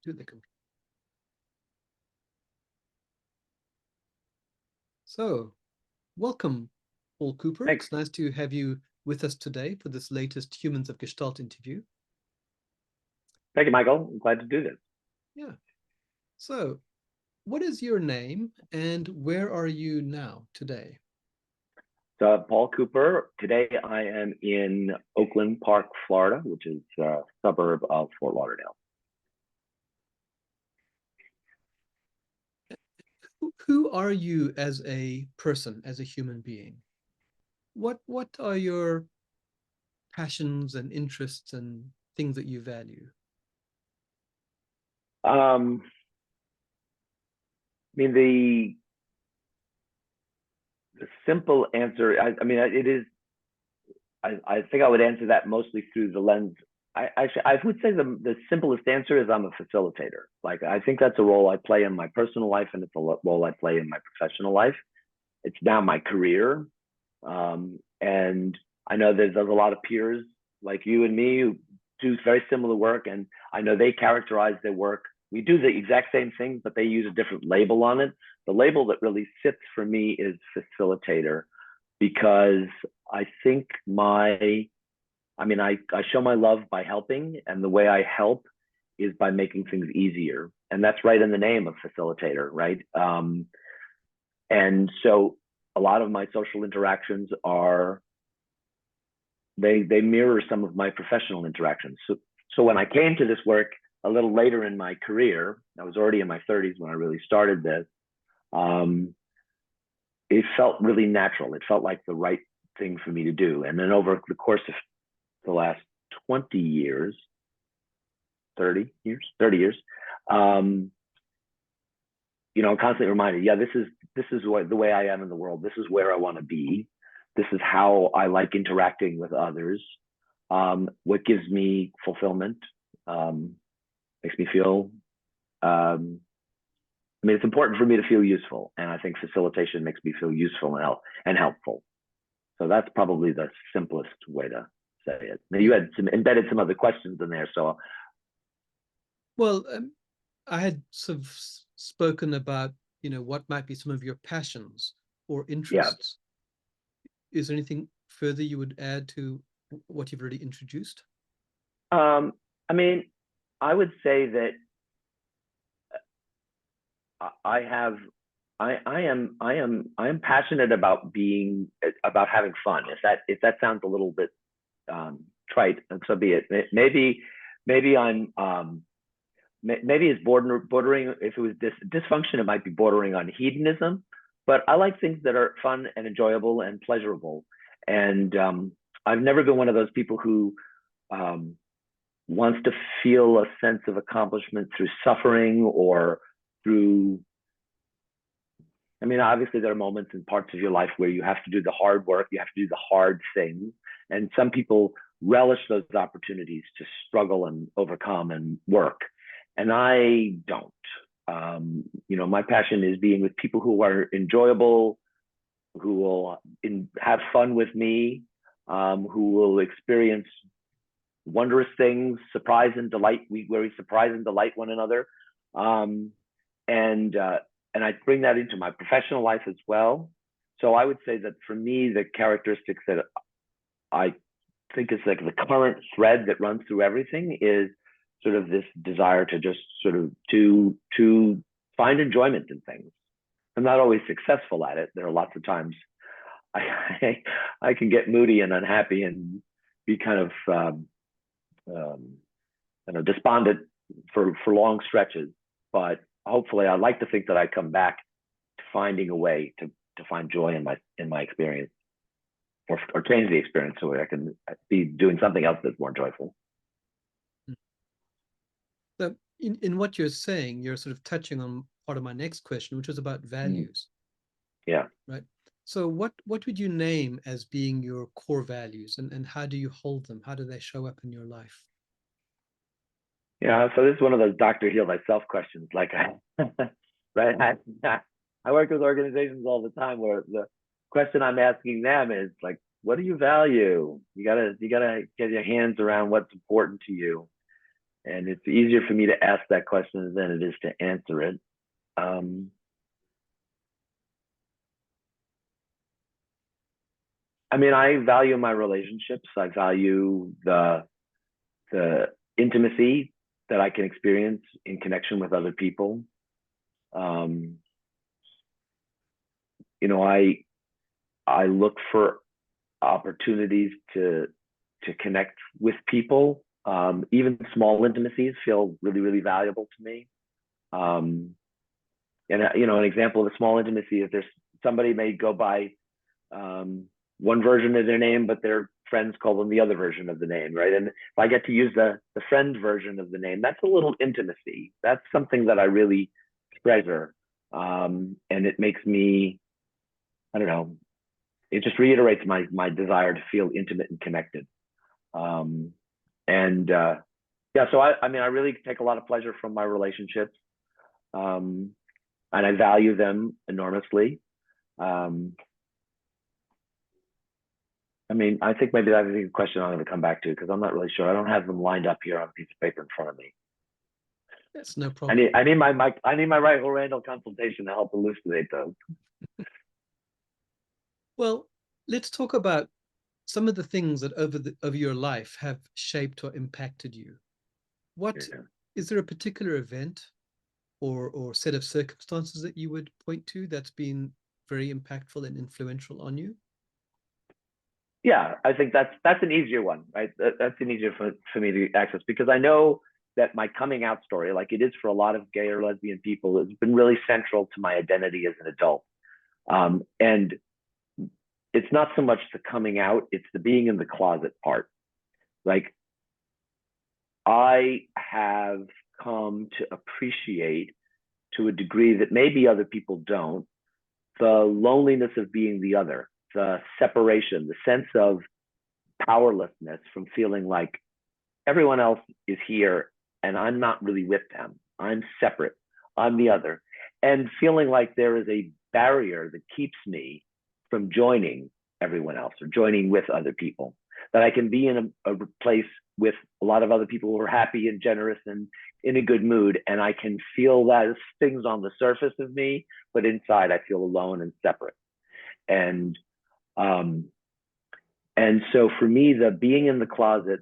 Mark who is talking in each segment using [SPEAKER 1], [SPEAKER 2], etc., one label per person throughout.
[SPEAKER 1] to the computer. So, welcome, Paul Cooper.
[SPEAKER 2] Thanks.
[SPEAKER 1] It's nice to have you with us today for this latest Humans of Gestalt interview.
[SPEAKER 2] Thank you, Michael. I'm glad to do this.
[SPEAKER 1] Yeah. So, what is your name and where are you now today?
[SPEAKER 2] So, Paul Cooper. Today I am in Oakland Park, Florida, which is a suburb of Fort Lauderdale.
[SPEAKER 1] Who are you as a person, as a human being? What are your passions and interests and things that you value?
[SPEAKER 2] Um, I mean, the simple answer. I mean, it is. I think I would answer that mostly through the lens. I would say the simplest answer is I'm a facilitator. Like I think that's a role I play in my personal life, and it's a role I play in my professional life. It's now my career. And I know there's a lot of peers like you and me who do very similar work, and I know they characterize their work. We do the exact same thing, but they use a different label on it. The label that really sits for me is facilitator, because I think I show my love by helping, and the way I help is by making things easier. And that's right in the name of facilitator, right? And so a lot of my social interactions are they mirror some of my professional interactions. So when I came to this work a little later in my career, I was already in my 30s when I really started this. It felt really natural. It felt like the right thing for me to do. And then over the course of the last 20 years, 30 years, I'm constantly reminded, yeah, this is the way I am in the world. This is where I want to be. This is how I like interacting with others. What gives me fulfillment, makes me feel. It's important for me to feel useful, and I think facilitation makes me feel useful and helpful. So that's probably the simplest way to say it. Now you had embedded some other questions in there, so.
[SPEAKER 1] Well, I had sort of spoken about, what might be some of your passions or
[SPEAKER 2] Yeah.
[SPEAKER 1] interests. Is there anything further you would add to what you've already introduced?
[SPEAKER 2] I mean, I would say that I have I am passionate about having fun. If that sounds a little bit trite, so be it. Maybe I'm maybe it's bordering. If it was dysfunction, it might be bordering on hedonism. But I like things that are fun and enjoyable and pleasurable. And I've never been one of those people who um, wants to feel a sense of accomplishment through suffering or through. I mean, obviously, there are moments and parts of your life where you have to do the hard work, you have to do the hard things. And some people relish those opportunities to struggle and overcome and work. And I don't. My passion is being with people who are enjoyable, who will have fun with me, who will experience wondrous things, surprise and delight, where we surprise and delight one another. Um, and and I bring that into my professional life as well. So I would say that for me, the characteristics that I think is like the current thread that runs through everything is sort of this desire to just sort of to find enjoyment in things. I'm not always successful at it. There are lots of times I can get moody and unhappy and be kind of despondent for long stretches. But hopefully, I like to think that I come back to finding a way to find joy in my experience, or change the experience so I can be doing something else that's more joyful.
[SPEAKER 1] So in what you're saying, you're sort of touching on part of my next question, which was about values,
[SPEAKER 2] Yeah.
[SPEAKER 1] right? So what would you name as being your core values, and how do you hold them? How do they show up in your life?
[SPEAKER 2] Yeah. So this is one of those Dr. Heal Thyself questions. Like, right? I work with organizations all the time where the question I'm asking them is like, what do you value? You gotta get your hands around what's important to you. And it's easier for me to ask that question than it is to answer it. I mean, I value my relationships. I value the intimacy that I can experience in connection with other people. Um, you know, I look for opportunities to connect with people. Even small intimacies feel really, really valuable to me. And you know, an example of a small intimacy is there's somebody may go by one version of their name, but their friends call them the other version of the name, right? And if I get to use the friend version of the name, that's a little intimacy. That's something that I really treasure, and it makes me, I don't know, it just reiterates my desire to feel intimate and connected. Um, and yeah, so I mean, I really take a lot of pleasure from my relationships, um, and I value them enormously. Um, I mean, I think maybe that's a question I'm going to come back to because I'm not really sure. I don't have them lined up here on a piece of paper in front of me.
[SPEAKER 1] That's no
[SPEAKER 2] I
[SPEAKER 1] problem.
[SPEAKER 2] need I need my right Randall consultation to help elucidate those.
[SPEAKER 1] Well, let's talk about some of the things that over your life have shaped or impacted you. What
[SPEAKER 2] Yeah.
[SPEAKER 1] is there a particular event or set of circumstances that you would point to that's been very impactful and influential on you?
[SPEAKER 2] Yeah, I think that's an easier one, right? That's an easier for me to access because I know that my coming out story, like it is for a lot of gay or lesbian people, has been really central to my identity as an adult. And it's not so much the coming out, it's the being in the closet part. Like I have come to appreciate to a degree that maybe other people don't, the loneliness of being the other, the separation, the sense of powerlessness from feeling like everyone else is here and I'm not really with them. I'm separate. I'm the other. And feeling like there is a barrier that keeps me from joining everyone else or joining with other people. That I can be in a place with a lot of other people who are happy and generous and in a good mood. And I can feel those things on the surface of me, but inside I feel alone and separate. And um, and so for me, the being in the closet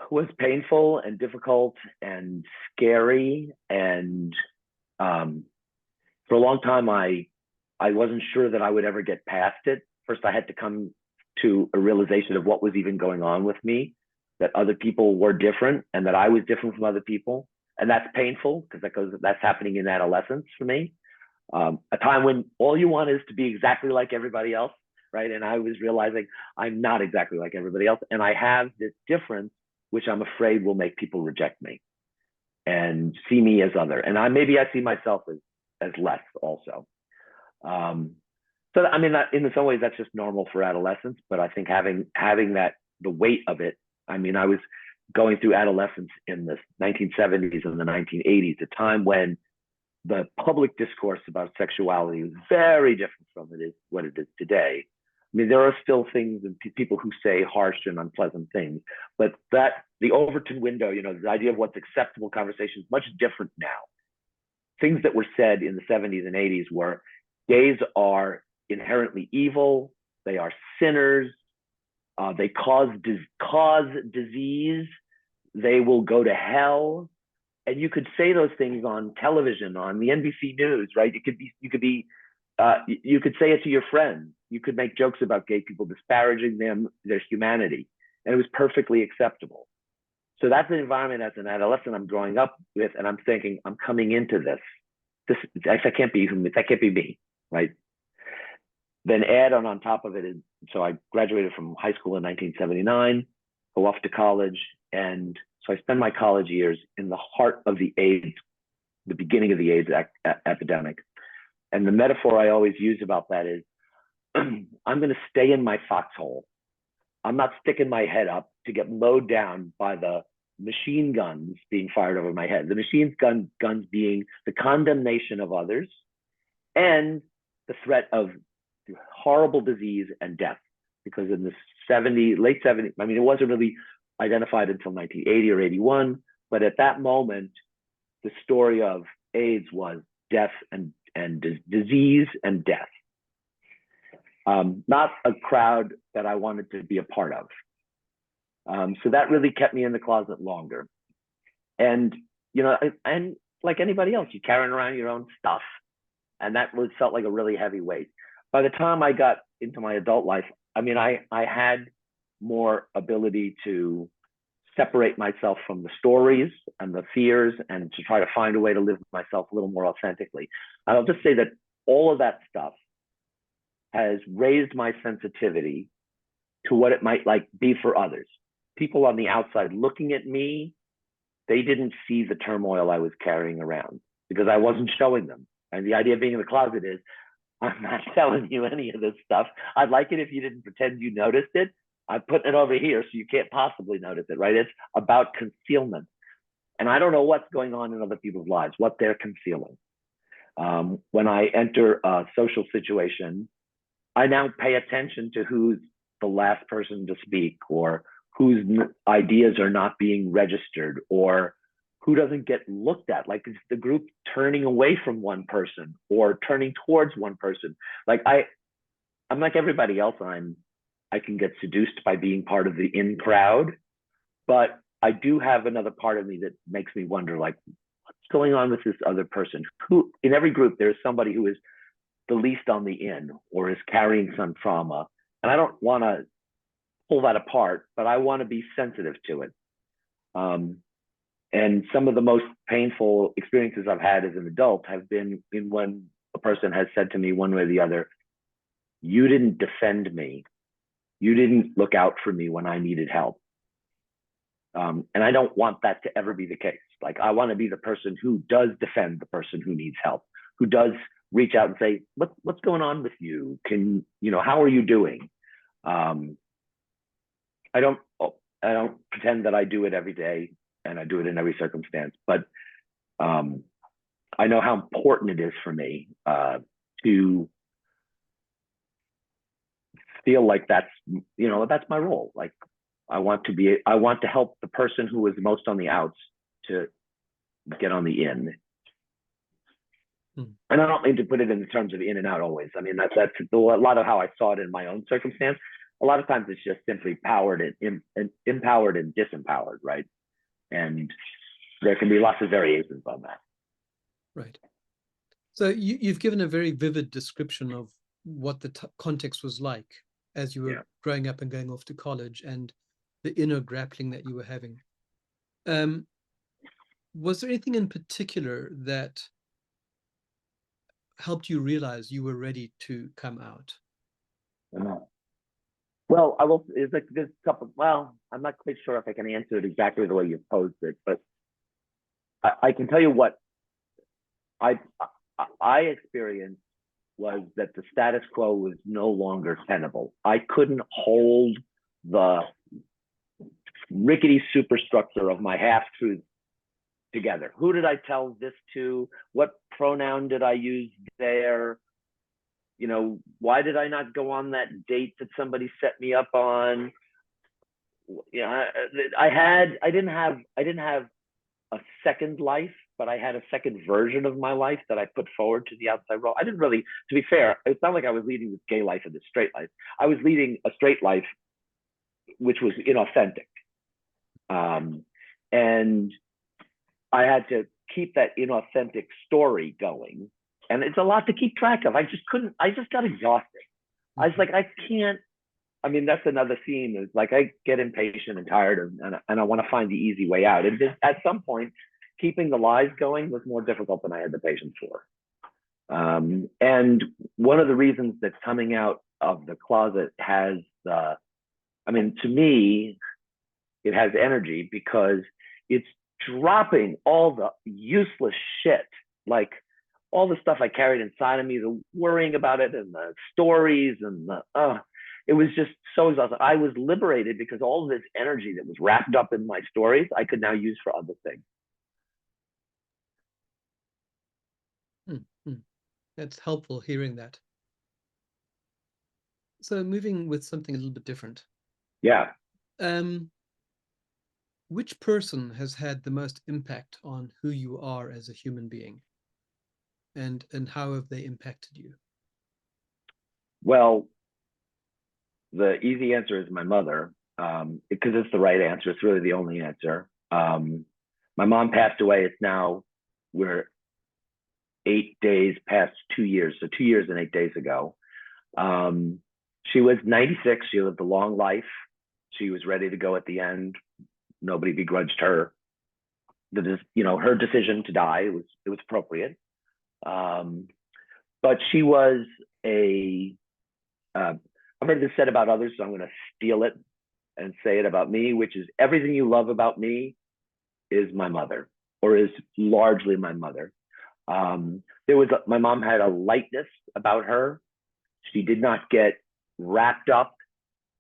[SPEAKER 2] was painful and difficult and scary. And um, for a long time, I wasn't sure that I would ever get past it. First, I had to come to a realization of what was even going on with me, that other people were different and that I was different from other people. And that's painful because that's happening in adolescence for me. A time when all you want is to be exactly like everybody else, right? And I was realizing I'm not exactly like everybody else. And I have this difference, which I'm afraid will make people reject me and see me as other. And maybe I see myself as less also. Um, so I mean, in some ways, that's just normal for adolescence. But I think having that the weight of it. I mean, I was going through adolescence in the 1970s and the 1980s, a time when the public discourse about sexuality is very different from what it is today. I mean, there are still things and people who say harsh and unpleasant things, but that the Overton window, you know, the idea of what's acceptable conversation is much different now. Things that were said in the 70s and 80s were gays are inherently evil, they are sinners, they cause disease, they will go to hell. And you could say those things on television, on the NBC News, right? You could say it to your friends. You could make jokes about gay people, disparaging them, their humanity, and it was perfectly acceptable. So that's the environment as an adolescent I'm growing up with, and I'm thinking I'm coming into this. That can't be me, right? Then add on top of it. So I graduated from high school in 1979, go off to college, and so I spent my college years in the heart of the beginning of the AIDS epidemic. And the metaphor I always use about that is, I'm going to stay in my foxhole. I'm not sticking my head up to get mowed down by the machine guns being fired over my head. The machine guns being the condemnation of others and the threat of horrible disease and death. Because in the late 70s, I mean, it wasn't really identified until 1980 or 81. But at that moment, the story of AIDS was death and disease and death. Not a crowd that I wanted to be a part of. So that really kept me in the closet longer. And, you know, and like anybody else, you're carrying around your own stuff. And that felt like a really heavy weight. By the time I got into my adult life, I mean, I had more ability to separate myself from the stories and the fears and to try to find a way to live myself a little more authentically. And I'll just say that all of that stuff has raised my sensitivity to what it might like be for others. People on the outside looking at me, they didn't see the turmoil I was carrying around because I wasn't showing them. And the idea of being in the closet is, I'm not telling you any of this stuff. I'd like it if you didn't pretend you noticed it. I'm putting it over here so you can't possibly notice it, right? It's about concealment. And I don't know what's going on in other people's lives, what they're concealing. When I enter a social situation, I now pay attention to who's the last person to speak, or whose ideas are not being registered, or who doesn't get looked at. Like, is the group turning away from one person or turning towards one person? Like I'm like everybody else. I can get seduced by being part of the in crowd, but I do have another part of me that makes me wonder, like, what's going on with this other person? Who in every group there's somebody who is the least on the in or is carrying some trauma, and I don't want to pull that apart, but I want to be sensitive to it. And some of the most painful experiences I've had as an adult have been in when a person has said to me one way or the other, you didn't defend me. You didn't look out for me when I needed help. And I don't want that to ever be the case. Like, I want to be the person who does defend the person who needs help, who does reach out and say, what's going on with you? How are you doing? I don't pretend that I do it every day and I do it in every circumstance, but I know how important it is for me to feel like that's my role. Like, I want to help the person who is most on the outs to get on the in. And I don't mean to put it in the terms of in and out always. I mean, that's a lot of how I saw it in my own circumstance. A lot of times it's just simply empowered and disempowered, right? And there can be lots of variations on that.
[SPEAKER 1] Right. So you've given a very vivid description of what the context was like as you were growing up and going off to college, and the inner grappling that you were having. Was there anything in particular that helped you realize you were ready to come out?
[SPEAKER 2] Well, I will. It's like this couple. Well, I'm not quite sure if I can answer it exactly the way you posed it, but I can tell you what I experienced was that the status quo was no longer tenable. I couldn't hold the rickety superstructure of my half-truths together. Who did I tell this to? What pronoun did I use there? Why did I not go on that date that somebody set me up on? I didn't have a second life, but I had a second version of my life that I put forward to the outside world. I didn't really, to be fair, it's not like I was leading this gay life and this straight life. I was leading a straight life, which was inauthentic. And I had to keep that inauthentic story going. And it's a lot to keep track of. I just got exhausted. I was like, I can't. I mean, that's another theme, is like, I get impatient and tired, and I want to find the easy way out. And at some point, keeping the lies going was more difficult than I had the patience for. And one of the reasons that coming out of the closet has, to me, it has energy, because it's dropping all the useless shit, like all the stuff I carried inside of me, the worrying about it and the stories and it was just so exhausting. I was liberated because all of this energy that was wrapped up in my stories, I could now use for other things.
[SPEAKER 1] That's helpful hearing that. So moving with something a little bit different.
[SPEAKER 2] Yeah.
[SPEAKER 1] which person has had the most impact on who you are as a human being, and how have they impacted you?
[SPEAKER 2] Well, the easy answer is my mother, because it's the right answer. It's really the only answer. My mom passed away. It's now, we're 8 days past 2 years, so 2 years and 8 days ago. She was 96. She lived a long life. She was ready to go at the end. Nobody begrudged her her decision to die. It was appropriate. But she was a I've heard this said about others, so I'm going to steal it and say it about me, which is everything you love about me is my mother, or is largely my mother. My mom had a lightness about her. She did not get wrapped up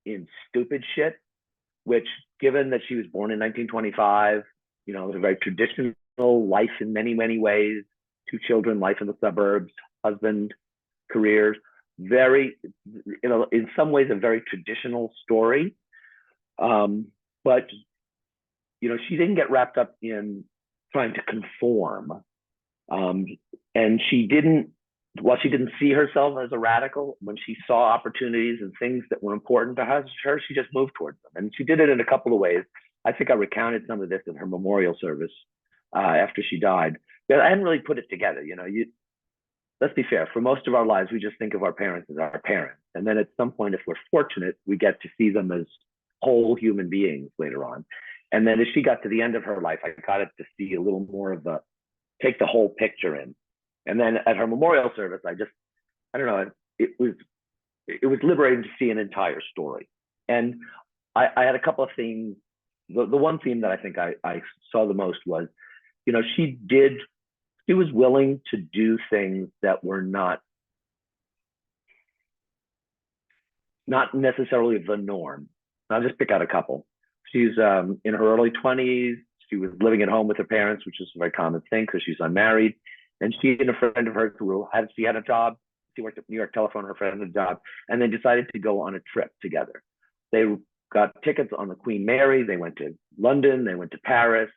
[SPEAKER 2] in stupid shit, which, given that she was born in 1925, it was a very traditional life in many, many ways. 2 children, life in the suburbs, husband, careers, very, in some ways, a very traditional story. But, she didn't get wrapped up in trying to conform. And she didn't see herself as a radical, when she saw opportunities and things that were important to her, she just moved towards them. And she did it in a couple of ways. I think I recounted some of this in her memorial service after she died. But I hadn't really put it together. Let's be fair. For most of our lives, we just think of our parents as our parents. And then at some point, if we're fortunate, we get to see them as whole human beings later on. And then as she got to the end of her life, I got to see a little more of take the whole picture in. And then at her memorial service, I don't know, it was liberating to see an entire story. And I had a couple of themes. The one theme that I think I saw the most was, she was willing to do things that were not necessarily the norm. I'll just pick out a couple. She's in her early 20s. She was living at home with her parents, which is a very common thing because she's unmarried. And she and a friend of hers she had a job. She worked at New York Telephone, her friend had a job, and they decided to go on a trip together. They got tickets on the Queen Mary. They went to London. They went to Paris.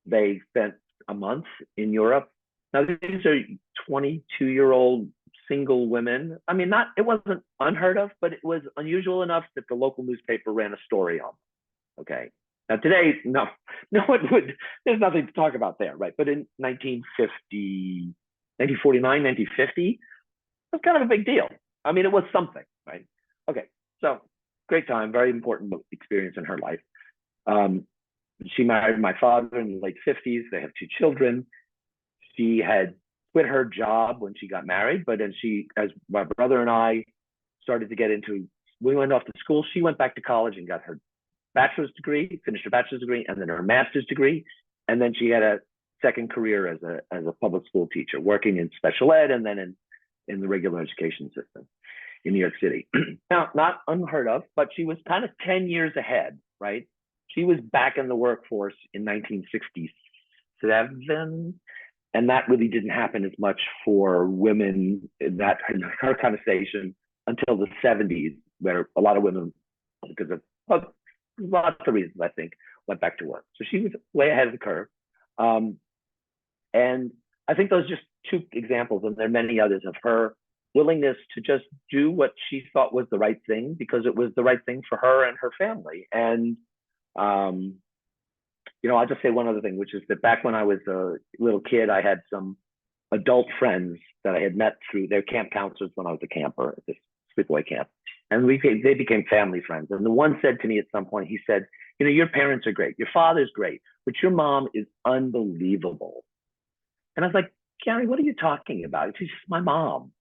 [SPEAKER 2] They spent a month in Europe. Now, these are 22-year-old single women. I mean, it wasn't unheard of, but it was unusual enough that the local newspaper ran a story on them. Okay. Now, today, no one would, there's nothing to talk about there, right? But in 1950, 1949, 1950, it was kind of a big deal. I mean, it was something, right? Okay. So, great time, very important experience in her life. She married my father in the late 50s. They have 2 children. She had quit her job when she got married, but then as my brother and I started to get we went off to school. She went back to college and got her bachelor's degree, finished her bachelor's degree, and then her master's degree. And then she had a second career as a public school teacher, working in special ed and then in the regular education system in New York City. Now, not unheard of, but she was kind of 10 years ahead, right? She was back in the workforce in 1967, and that really didn't happen as much for women in her kind of station until the 70s, where a lot of women, because of lots of reasons, I think, went back to work. So she was way ahead of the curve. And I think those are just 2 examples, and there are many others, of her willingness to just do what she thought was the right thing because it was the right thing for her and her family. And I'll just say one other thing, which is that back when I was a little kid, I had some adult friends that I had met through their camp counselors when I was a camper at this sleepaway camp. And they became family friends. And the one said to me at some point, he said, your parents are great. Your father's great, but your mom is unbelievable. And I was like, Gary, what are you talking about? She's just my mom.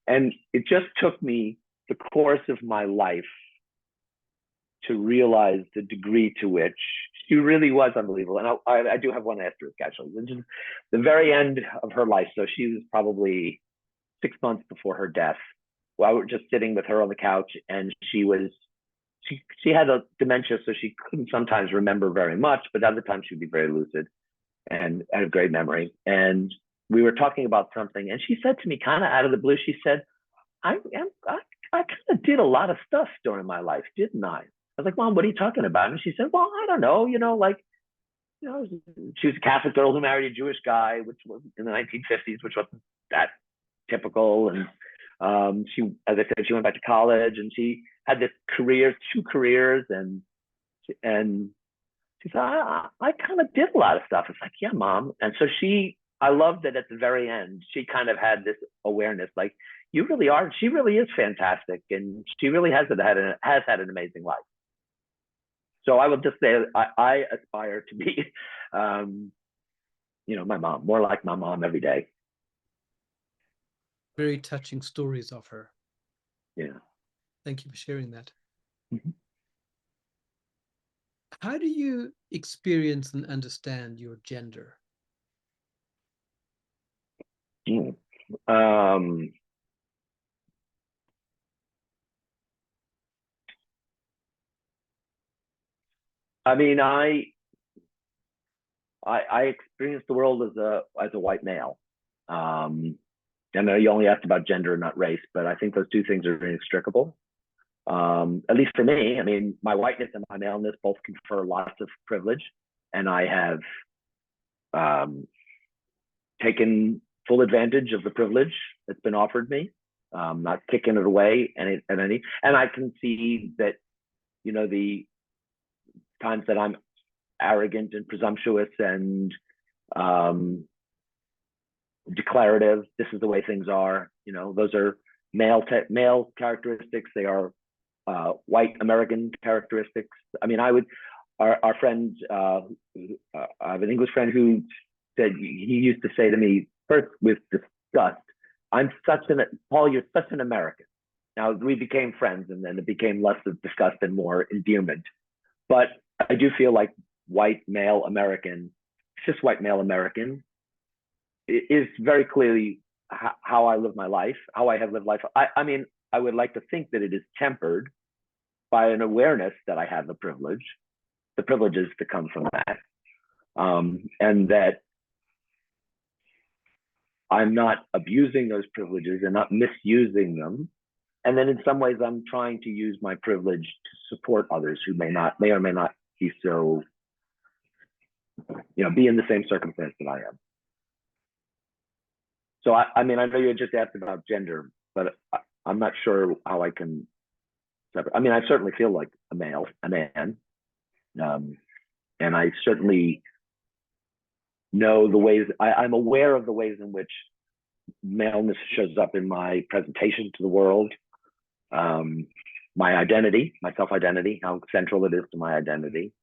[SPEAKER 2] And it just took me the course of my life to realize the degree to which she really was unbelievable. And I do have one asterisk, actually. Which is the very end of her life. So she was probably 6 months before her death. Well, I was just sitting with her on the couch, and she had a dementia, so she couldn't sometimes remember very much, but other times she'd be very lucid and had a great memory. And we were talking about something, and she said to me, kind of out of the blue, she said, I kind of did a lot of stuff during my life, didn't I? was like, Mom, what are you talking about? And she said, well, I don't know, like, she was a Catholic girl who married a Jewish guy, which was in the 1950s, which wasn't that typical. And she, as I said, she went back to college, and she had this career, 2 careers, and she said, I kind of did a lot of stuff. It's like, yeah, Mom. And so I love that at the very end, she kind of had this awareness, like, you really are, she really is fantastic, and she really has had an amazing life. So I would just say I aspire to be, my mom, more like my mom every day.
[SPEAKER 1] Very touching stories of her.
[SPEAKER 2] Yeah.
[SPEAKER 1] Thank you for sharing that.
[SPEAKER 2] Mm-hmm.
[SPEAKER 1] How do you experience and understand your gender?
[SPEAKER 2] Mm. I mean, I experience the world as a white male. I know you only asked about gender, not race, but I think those two things are inextricable. At least for me, I mean, my whiteness and my maleness both confer lots of privilege, and I have taken full advantage of the privilege that's been offered me, not kicking it away. And I can see that, the times that I'm arrogant and presumptuous and declarative, this is the way things are, those are male characteristics. They are white American characteristics. I mean, our friend, I have an English friend who said, he used to say to me first with disgust, Paul, you're such an American. Now we became friends, and then it became less of disgust and more endearment. But I do feel like white male American, cis white male American, is very clearly how I live my life, how I have lived life. I mean, I would like to think that it is tempered by an awareness that I have the privileges that come from that, and that I'm not abusing those privileges and not misusing them. And then in some ways, I'm trying to use my privilege to support others who may or may not be so, be in the same circumstance that I am. So I mean, I know you just asked about gender, but I'm not sure how I can separate. I mean, I certainly feel like a man, and I certainly know the ways. I'm aware of the ways in which maleness shows up in my presentation to the world, my identity, my self-identity, how central it is to my identity.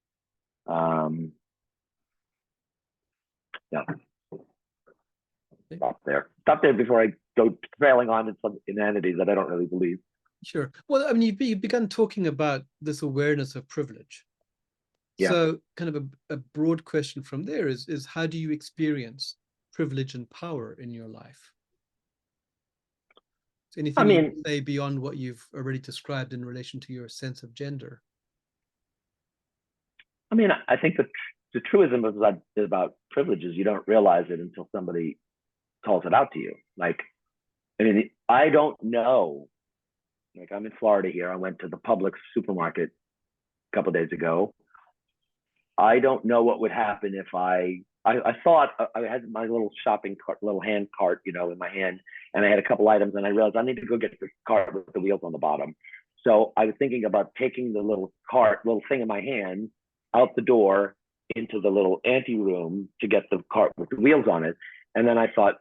[SPEAKER 2] Yeah. Stop there before I go trailing on in some inanities that I don't really believe.
[SPEAKER 1] Sure. Well, I mean, you've begun talking about this awareness of privilege.
[SPEAKER 2] Yeah.
[SPEAKER 1] So kind of a broad question from there is how do you experience privilege and power in your life? Is anything you can say beyond what you've already described in relation to your sense of gender?
[SPEAKER 2] I mean, I think the truism is about privileges. You don't realize it until somebody calls it out to you. Like, I mean, I don't know. Like, I'm in Florida here. I went to the Publix supermarket a couple of days ago. I don't know what would happen if I thought I had my little shopping cart, little hand cart, in my hand, and I had a couple items, and I realized I need to go get the cart with the wheels on the bottom. So I was thinking about taking the little thing in my hand out the door into the little ante room to get the cart with the wheels on it. And then I thought,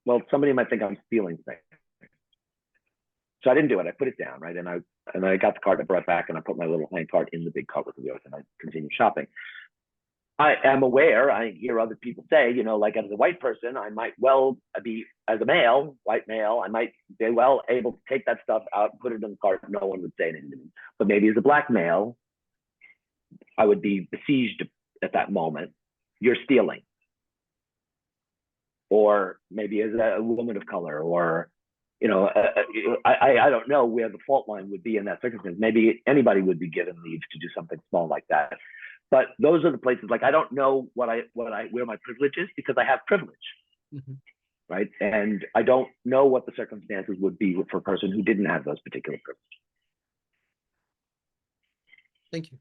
[SPEAKER 2] well, somebody might think I'm stealing things. So I didn't do it. I put it down, right? And I got the cart, I brought it back, and I put my little hand cart in the big cart with the wheels, and I continued shopping. I am aware, I hear other people say, like as a white person, I might well be, as a male, white male, I might be well able to take that stuff out, put it in the cart, no one would say anything to me. But maybe as a black male, I would be besieged at that moment. You're stealing. Or maybe as a woman of color, or I don't know where the fault line would be in that circumstance. Maybe anybody would be given leave to do something small like that. But those are the places, like, I don't know where my privilege is, because I have privilege, right? And I don't know what the circumstances would be for a person who didn't have those particular privileges.
[SPEAKER 1] Thank you.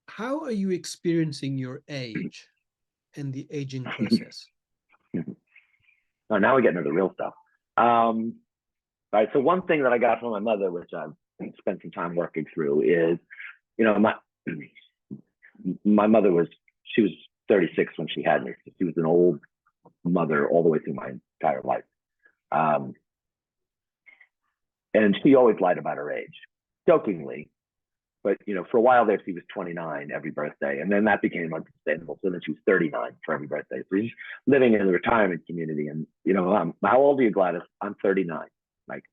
[SPEAKER 1] How are you experiencing your age and the aging process?
[SPEAKER 2] Oh, now we get into the real stuff. All right. So one thing that I got from my mother, which I've spent some time working through, is, you know, my mother she was 36 when she had me. So she was an old mother all the way through my entire life. And she always lied about her age, jokingly. But, you know, for a while there, she was 29 every birthday. And then that became unsustainable. So then she was 39 for every birthday. So she's living in the retirement community. And, you know, how old are you, Gladys? I'm 39. Like,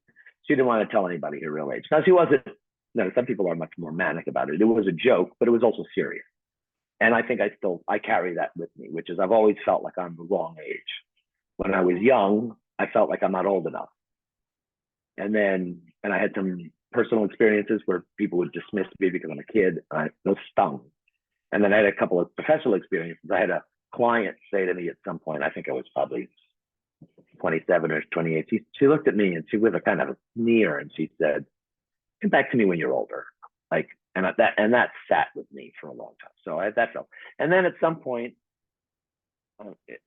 [SPEAKER 2] she didn't want to tell anybody her real age. Now, she wasn't, some people are much more manic about it. It was a joke, but it was also serious. And I think I carry that with me, which is I've always felt like I'm the wrong age. When I was young, I felt like I'm not old enough. And I had some personal experiences where people would dismiss me because I'm a kid. Those stung. And then I had a couple of professional experiences. I had a client say to me at some point, I think I was probably 27 or 28. She looked at me and she with a kind of a sneer and she said, "Come back to me when you're older." Like, and that sat with me for a long time. So I had that felt. And then at some point,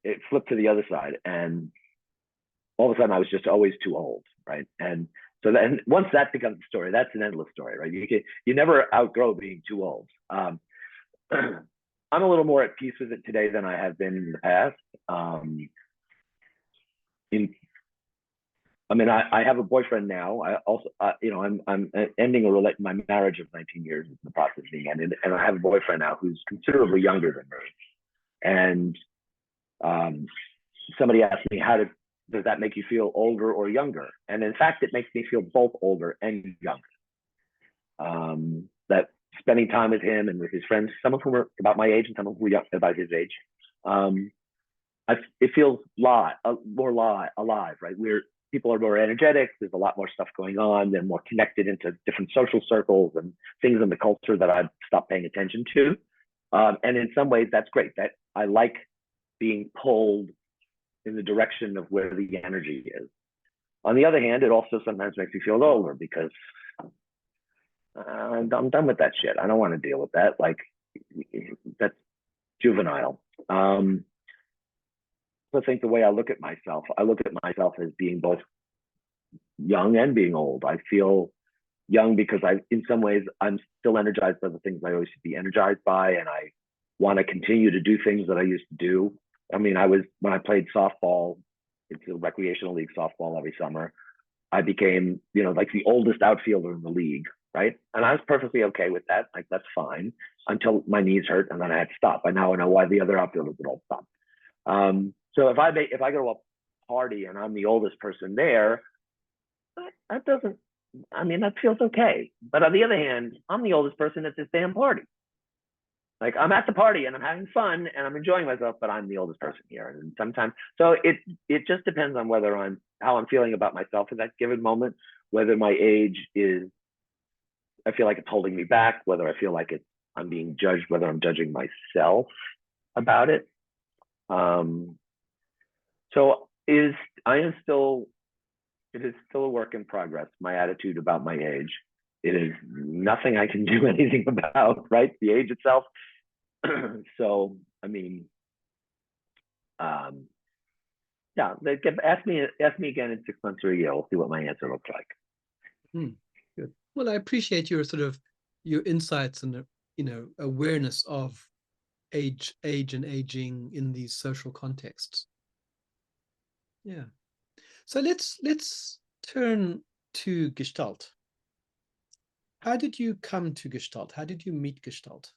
[SPEAKER 2] it flipped to the other side, and all of a sudden I was just always too old, right? And so then once that becomes a story, that's an endless story, right? You never outgrow being too old. I'm a little more at peace with it today than I have been in the past. I have a boyfriend now. I also, I'm ending my marriage of 19 years is in the process of being ended, and I have a boyfriend now who's considerably younger than me. And somebody asked me, does that make you feel older or younger? And in fact, it makes me feel both older and younger. That spending time with him and with his friends, some of whom are about my age and some of whom are about his age, it feels more alive, right? People are more energetic. There's a lot more stuff going on. They're more connected into different social circles and things in the culture that I've stopped paying attention to. And in some ways, that's great. That I like being pulled in the direction of where the energy is. On the other hand, it also sometimes makes me feel older because I'm done with that shit. I don't want to deal with that. Like, that's juvenile. I think the way I look at myself as being both young and being old. I feel young because in some ways, I'm still energized by the things I always should be energized by, and I want to continue to do things that I used to do. I mean, when I played softball, it's a recreational league softball every summer. I became, like the oldest outfielder in the league, right? And I was perfectly okay with that. Like, that's fine until my knees hurt, and then I had to stop. I now know why the other outfielders would all stop. So if I go to a party and I'm the oldest person there, that feels okay. But on the other hand, I'm the oldest person at this damn party. Like, I'm at the party and I'm having fun and I'm enjoying myself, but I'm the oldest person here. And sometimes, so it just depends on how I'm feeling about myself at that given moment, whether my age I feel like it's holding me back, whether I feel like I'm being judged, whether I'm judging myself about it. So it is still a work in progress, my attitude about my age. It is nothing I can do anything about, right? The age itself. So, ask me again in 6 months or a year. We'll see what my answer looks like.
[SPEAKER 1] Good. Well, I appreciate your insights and, awareness of age and aging in these social contexts. Yeah. So let's turn to Gestalt. How did you come to Gestalt? How did you meet Gestalt?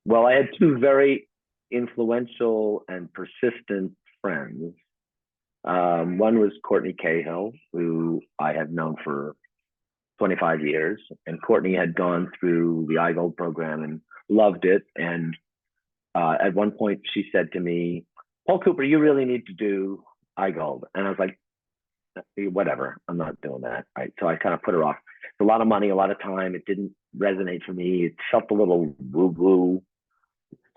[SPEAKER 2] Well, I had two very influential and persistent friends. One was Courtney Cahill, who I had known for 25 years. And Courtney had gone through the iGold program and loved it. And at one point she said to me, "Paul Cooper, you really need to do iGold." And I was like, whatever, I'm not doing that. Right. So I kind of put her off. It's a lot of money, a lot of time. It didn't resonate for me. It felt a little woo-woo.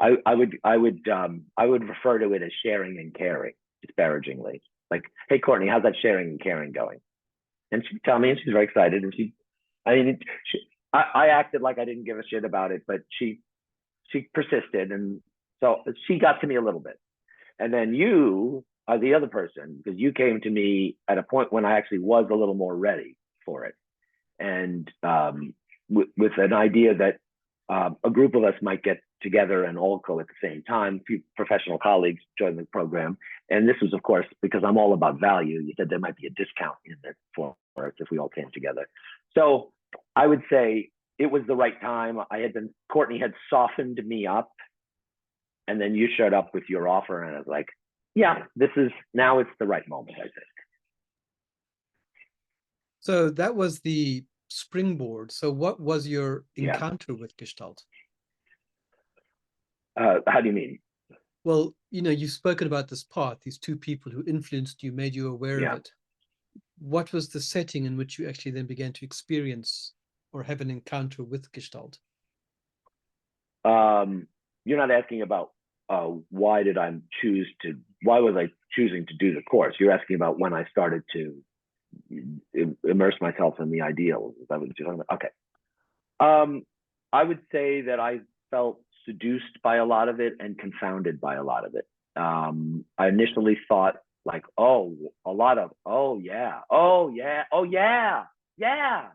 [SPEAKER 2] I would refer to it as sharing and caring, disparagingly. Like, "Hey, Courtney, how's that sharing and caring going?" and she'd tell me, and she's very excited. And I mean, I acted like I didn't give a shit about it, but she persisted, and so she got to me a little bit. And then you are the other person, because you came to me at a point when I actually was a little more ready for it, and with an idea that a group of us might get together and all go at the same time. A few professional colleagues joined the program. And this was, of course, because I'm all about value. You said there might be a discount in it for us if we all came together. So I would say it was the right time. Courtney had softened me up. And then you showed up with your offer, and I was like, yeah, now it's the right moment, I think.
[SPEAKER 1] So that was the springboard. So what was your encounter with Gestalt?
[SPEAKER 2] How do you mean?
[SPEAKER 1] Well, you've spoken about this path, these two people who influenced you, made you aware of it. What was the setting in which you actually then began to experience or have an encounter with Gestalt?
[SPEAKER 2] You're not asking about why was I choosing to do the course? You're asking about when I started to immerse myself in the ideals. Is that what you're talking about? Okay. I would say that I felt seduced by a lot of it and confounded by a lot of it. I initially thought like, oh yeah,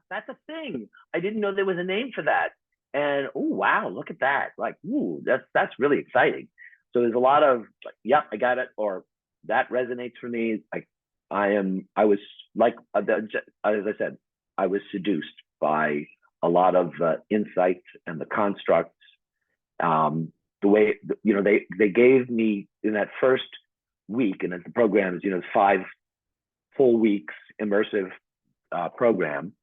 [SPEAKER 2] that's a thing. I didn't know there was a name for that. And oh wow, look at that! Like, ooh, that's really exciting. So there's a lot of like, yep, I got it, or that resonates for me. Like, I was like, as I said, I was seduced by a lot of insights and the constructs. The way they gave me in that first week, and as the program is 5 full weeks immersive program.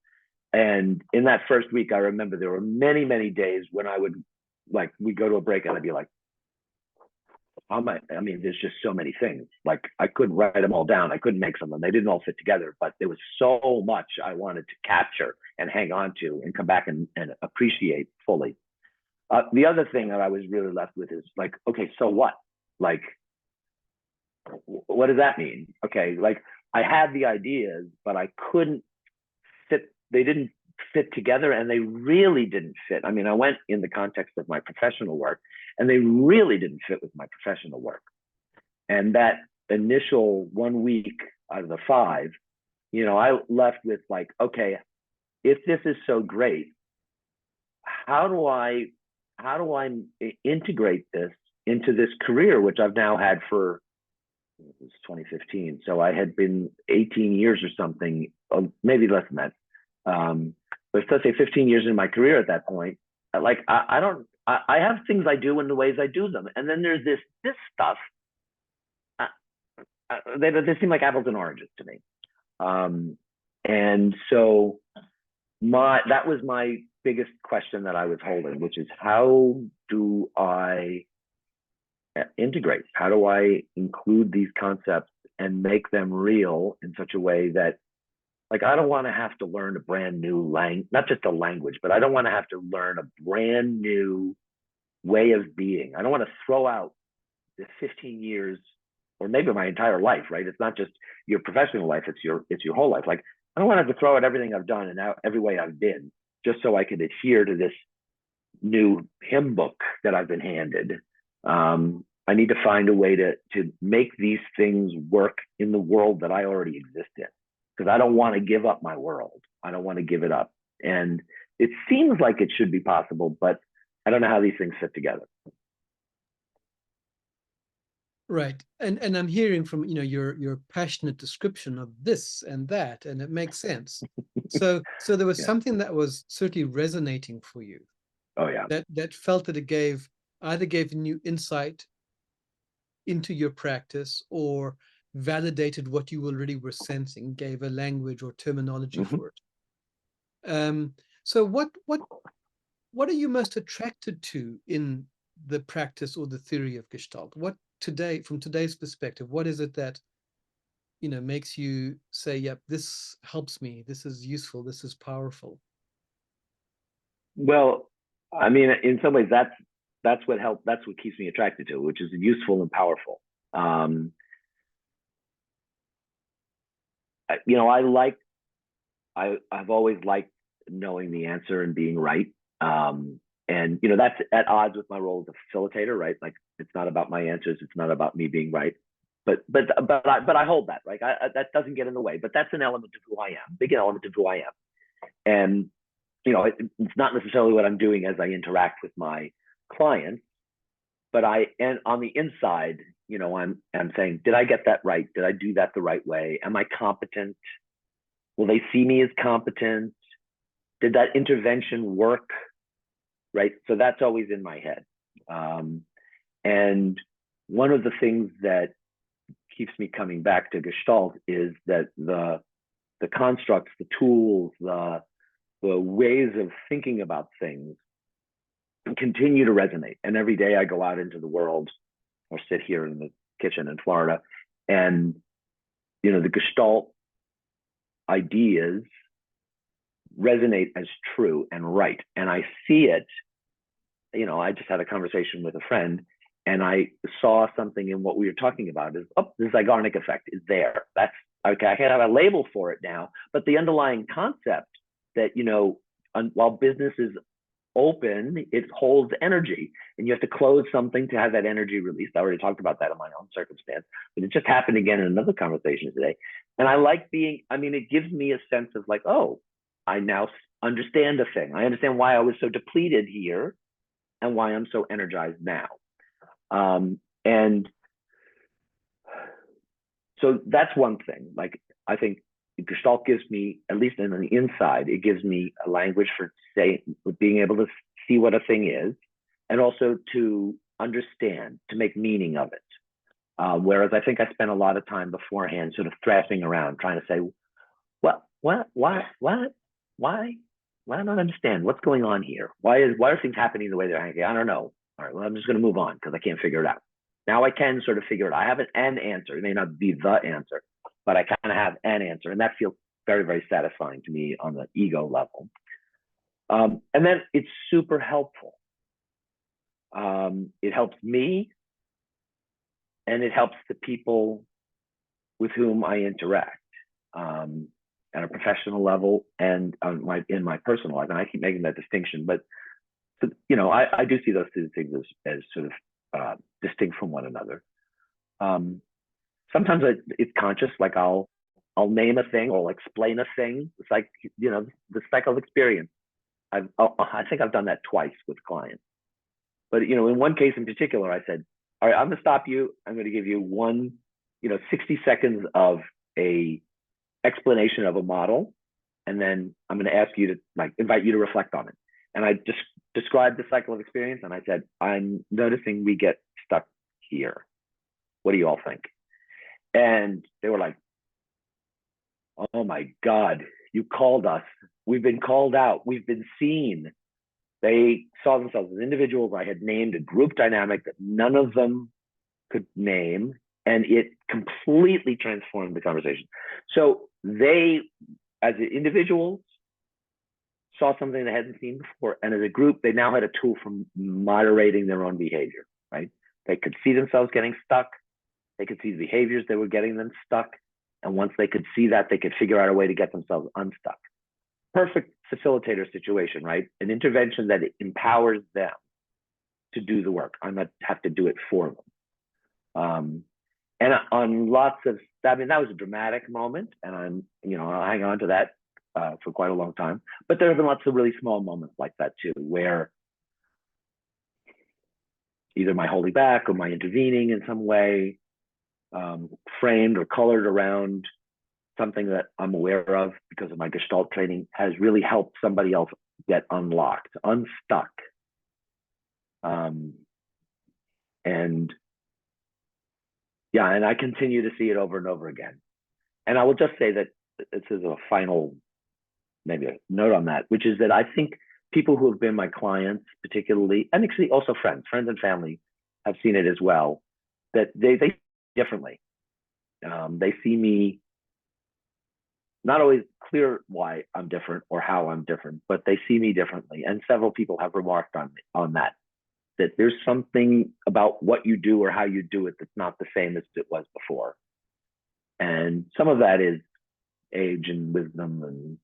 [SPEAKER 2] And in that first week, I remember there were many, many days when I would we'd go to a break and I'd be like, there's just so many things. Like, I couldn't write them all down. I couldn't make some of them. They didn't all fit together, but there was so much I wanted to capture and hang on to and come back and appreciate fully. The other thing that I was really left with is like, okay, so what? Like, what does that mean? Okay, like, I had the ideas, but I couldn't fit. They didn't fit together, and they really didn't fit. I mean, I went in the context of my professional work, and they really didn't fit with my professional work. And that initial 1 week out of the 5, I left with like, okay, if this is so great, how do I integrate this into this career, which I've now had for, it was 2015. So I had been 18 years or something, maybe less than that. But let's say 15 years in my career at that point. Like, I have things I do in the ways I do them. And then there's this stuff. They seem like apples and oranges to me. And so that was my biggest question that I was holding, which is, how do I integrate? How do I include these concepts and make them real in such a way that, like, I don't want to have to learn a brand new not just a language, but I don't want to have to learn a brand new way of being. I don't want to throw out the 15 years or maybe my entire life, right? It's not just your professional life, it's your whole life. Like, I don't want to have to throw out everything I've done and every way I've been just so I could adhere to this new hymn book that I've been handed. I need to find a way to make these things work in the world that I already exist in, because I don't want to give up my world. I don't want to give it up. And it seems like it should be possible, but I don't know how these things fit together.
[SPEAKER 1] Right. And I'm hearing from, your passionate description of this and that, and it makes sense. So there was something that was certainly resonating for you.
[SPEAKER 2] Oh yeah.
[SPEAKER 1] That felt that it either gave new insight into your practice or validated what you already were sensing, gave a language or terminology for it. So what are you most attracted to in the practice or the theory of Gestalt? From today's perspective, what is it that makes you say, yep, this helps me, this is useful, this is powerful?
[SPEAKER 2] Well, I mean, in some ways that's what keeps me attracted to it, which is useful and powerful. I like I've always liked knowing the answer and being right. And that's at odds with my role as a facilitator, right? Like it's not about my answers, it's not about me being right. But I hold that, right? That doesn't get in the way. But that's an element of who I am, big element of who I am. And it's not necessarily what I'm doing as I interact with my clients, but and on the inside, I'm saying, did I get that right? Did I do that the right way? Am I competent? Will they see me as competent? Did that intervention work? Right. So that's always in my head. And one of the things that keeps me coming back to Gestalt is that the constructs, the tools, the ways of thinking about things continue to resonate. And every day I go out into the world or sit here in the kitchen in Florida, and the Gestalt ideas resonate as true and right. And I see it. I just had a conversation with a friend, and I saw something in what we were talking about is, the Zeigarnik effect is there. That's okay. I can have a label for it now, but the underlying concept that, while business is open, it holds energy, and you have to close something to have that energy released. I already talked about that in my own circumstance, but it just happened again in another conversation today. And I like it gives me a sense of like, oh, I now understand a thing. I understand why I was so depleted here and why I'm so energized now. And so that's one thing. Like, I think Gestalt gives me, at least on the inside, it gives me a language for being able to see what a thing is, and also to understand, to make meaning of it. Whereas I think I spent a lot of time beforehand sort of thrashing around, trying to say, what, why I don't understand what's going on here. Why are things happening the way they're happening? I don't know. All right, well, I'm just going to move on because I can't figure it out. Now I can sort of figure it out. I have an answer. It may not be the answer, but I kind of have an answer. And that feels very, very satisfying to me on the ego level. And then it's super helpful. It helps me, and it helps the people with whom I interact. At a professional level and in my personal life. And I keep making that distinction, but I do see those two things as sort of distinct from one another. Sometimes it's conscious, like I'll name a thing or explain a thing. It's like, the cycle of experience. I think I've done that twice with clients. But, in one case in particular, I said, all right, I'm going to stop you. I'm going to give you 60 seconds of a explanation of a model, and then I'm going to ask you to invite you to reflect on it. And I just described the cycle of experience, and I said, I'm noticing we get stuck here. What do you all think? And they were like, oh my God, you called us. We've been called out. We've been seen. They saw themselves as individuals. I had named a group dynamic that none of them could name, and it completely transformed the conversation. So they, as individuals, saw something they hadn't seen before, and as a group, they now had a tool for moderating their own behavior, right? They could see themselves getting stuck. They could see the behaviors that were getting them stuck. And once they could see that, they could figure out a way to get themselves unstuck. Perfect facilitator situation, right? An intervention that empowers them to do the work. I not have to do it for them. And on lots of, that was a dramatic moment, and I'll hang on to that for quite a long time. But there have been lots of really small moments like that too, where either my holding back or my intervening in some way, framed or colored around something that I'm aware of because of my Gestalt training, has really helped somebody else get unlocked, unstuck. And I continue to see it over and over again. And I will just say that this is a final, maybe a note on that, which is that I think people who have been my clients, particularly, and actually also friends and family, have seen it as well, that they differently. They see me, not always clear why I'm different or how I'm different, but they see me differently. And several people have remarked on that there's something about what you do or how you do it that's not the same as it was before. And some of that is age and wisdom and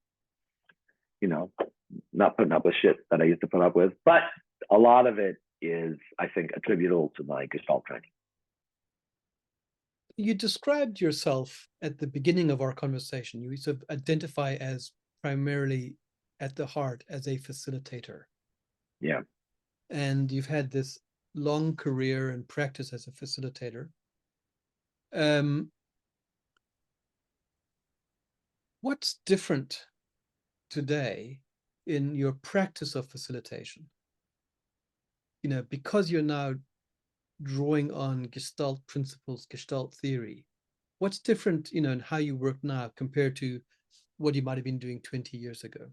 [SPEAKER 2] not putting up with shit that I used to put up with. But a lot of it is, I think, attributable to my Gestalt training.
[SPEAKER 1] You described yourself at the beginning of our conversation. You sort of identify as primarily at the heart as a facilitator.
[SPEAKER 2] Yeah.
[SPEAKER 1] And you've had this long career and practice as a facilitator. What's different today in your practice of facilitation? Because you're now drawing on Gestalt principles, Gestalt theory, what's different, in how you work now compared to what you might have been doing 20 years ago?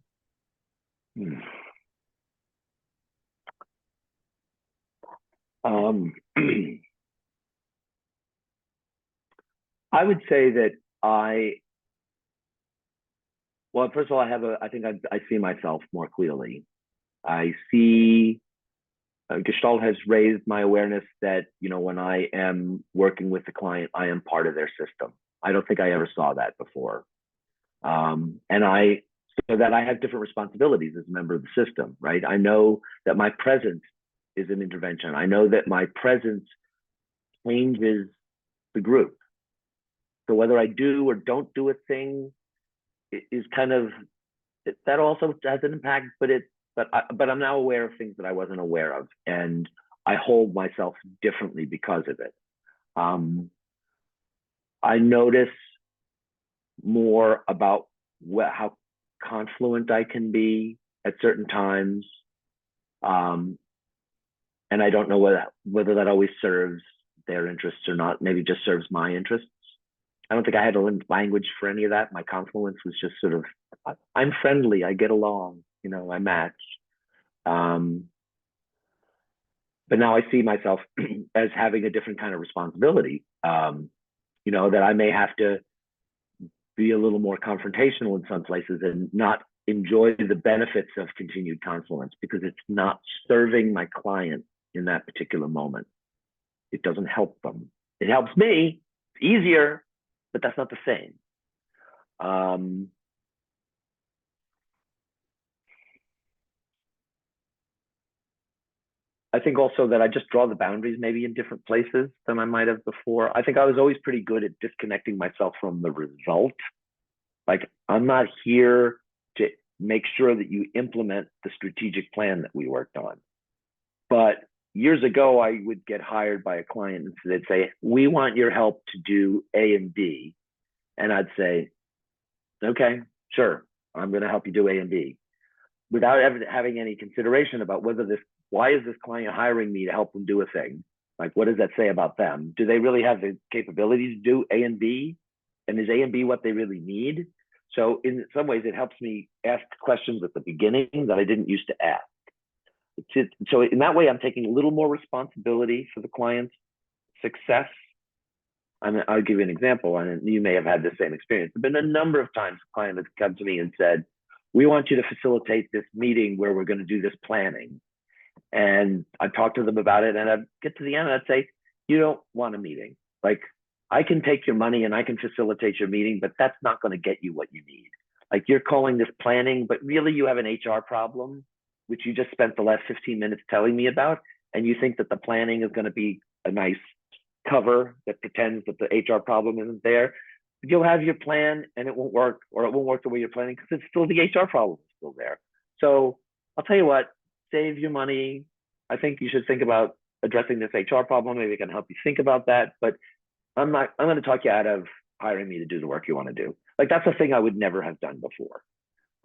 [SPEAKER 2] I would say that well, first of all, I think I see myself more clearly. I see Gestalt has raised my awareness that, when I am working with the client, I am part of their system. I don't think I ever saw that before. So that I have different responsibilities as a member of the system, right? I know that my presence is an intervention. I know that my presence changes the group. So whether I do or don't do a thing is that also has an impact, but I'm now aware of things that I wasn't aware of, and I hold myself differently because of it. I notice more about how confluent I can be at certain times, and I don't know whether that always serves their interests or not. Maybe just serves my interests. I don't think I had a language for any of that. My confluence was just sort of, I'm friendly, I get along, I match. But now I see myself as having a different kind of responsibility, that I may have to be a little more confrontational in some places and not enjoy the benefits of continued confluence because it's not serving my client in that particular moment. It doesn't help them. It helps me. It's easier, but that's not the same. I think also that I just draw the boundaries maybe in different places than I might have before. I think I was always pretty good at disconnecting myself from the result. Like, I'm not here to make sure that you implement the strategic plan that we worked on. But years ago, I would get hired by a client and they'd say, we want your help to do A and B. And I'd say, okay, sure, I'm going to help you do A and B, without ever having any consideration about why is this client hiring me to help them do a thing? Like, what does that say about them? Do they really have the capability to do A and B? And is A and B what they really need? So in some ways, it helps me ask questions at the beginning that I didn't used to ask. So in that way, I'm taking a little more responsibility for the client's success. I'll give you an example, and you may have had the same experience. There's been a number of times a client has come to me and said, we want you to facilitate this meeting where we're going to do this planning. And I talk to them about it, and I'd get to the end and I'd say, you don't want a meeting. Like, I can take your money and I can facilitate your meeting, but that's not going to get you what you need. Like, you're calling this planning, but really you have an HR problem, which you just spent the last 15 minutes telling me about. And you think that the planning is going to be a nice cover that pretends that the HR problem isn't there. You'll have your plan and it won't work, or it won't work the way you're planning because it's still the HR problem is still there. So I'll tell you what, save your money. I think you should think about addressing this HR problem. Maybe I can help you think about that, but I'm going to talk you out of hiring me to do the work you want to do. Like, that's a thing I would never have done before.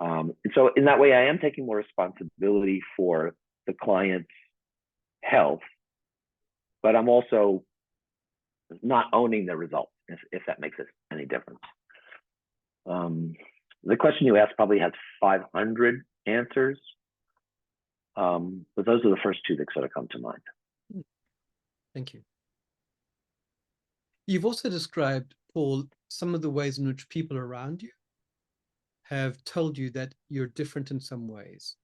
[SPEAKER 2] And so in that way, I am taking more responsibility for the client's health, but I'm also not owning the results, if that makes any difference. The question you asked probably has 500 answers, but those are the first two that sort of come to mind.
[SPEAKER 1] Thank you. You've also described, Paul, some of the ways in which people around you have told you that you're different in some ways,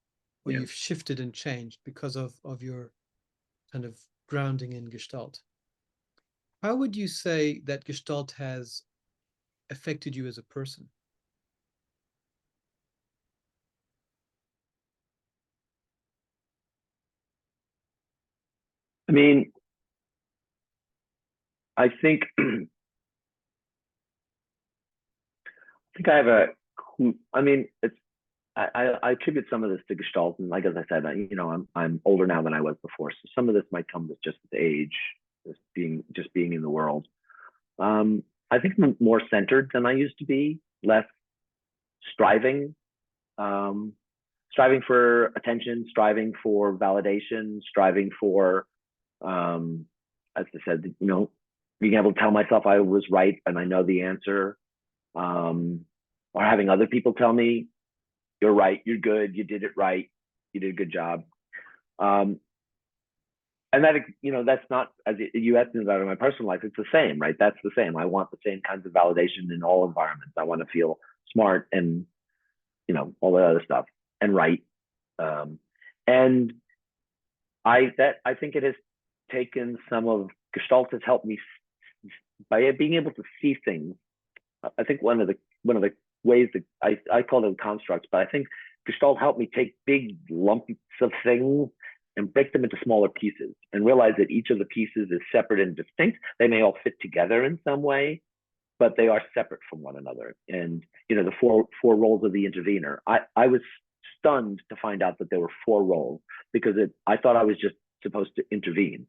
[SPEAKER 1] or you've shifted and changed because of your kind of grounding in Gestalt. How would you say that Gestalt has affected you as a person?
[SPEAKER 2] I mean, I think I think I have a. I mean, it's I attribute some of this to Gestalt, and like as I said, I'm older now than I was before, so some of this might come with just age, just being in the world. I think I'm more centered than I used to be, less striving, um, striving for attention, striving for validation, striving for, um, as I said, being able to tell myself I was right and I know the answer, um, or having other people tell me you're right, you're good, you did it right, you did a good job. Um, and that, that's not, as you asked me about in my personal life, it's the same, right? That's the same. I want the same kinds of validation in all environments. I want to feel smart and, all the other stuff and right. Um, and I think it has taken some of Gestalt has helped me by being able to see things. I think one of the ways that I call them constructs, but I think Gestalt helped me take big lumps of things and break them into smaller pieces and realize that each of the pieces is separate and distinct. They may all fit together in some way, but they are separate from one another. And the four roles of the intervener. I was stunned to find out that there were four roles because I thought I was just supposed to intervene.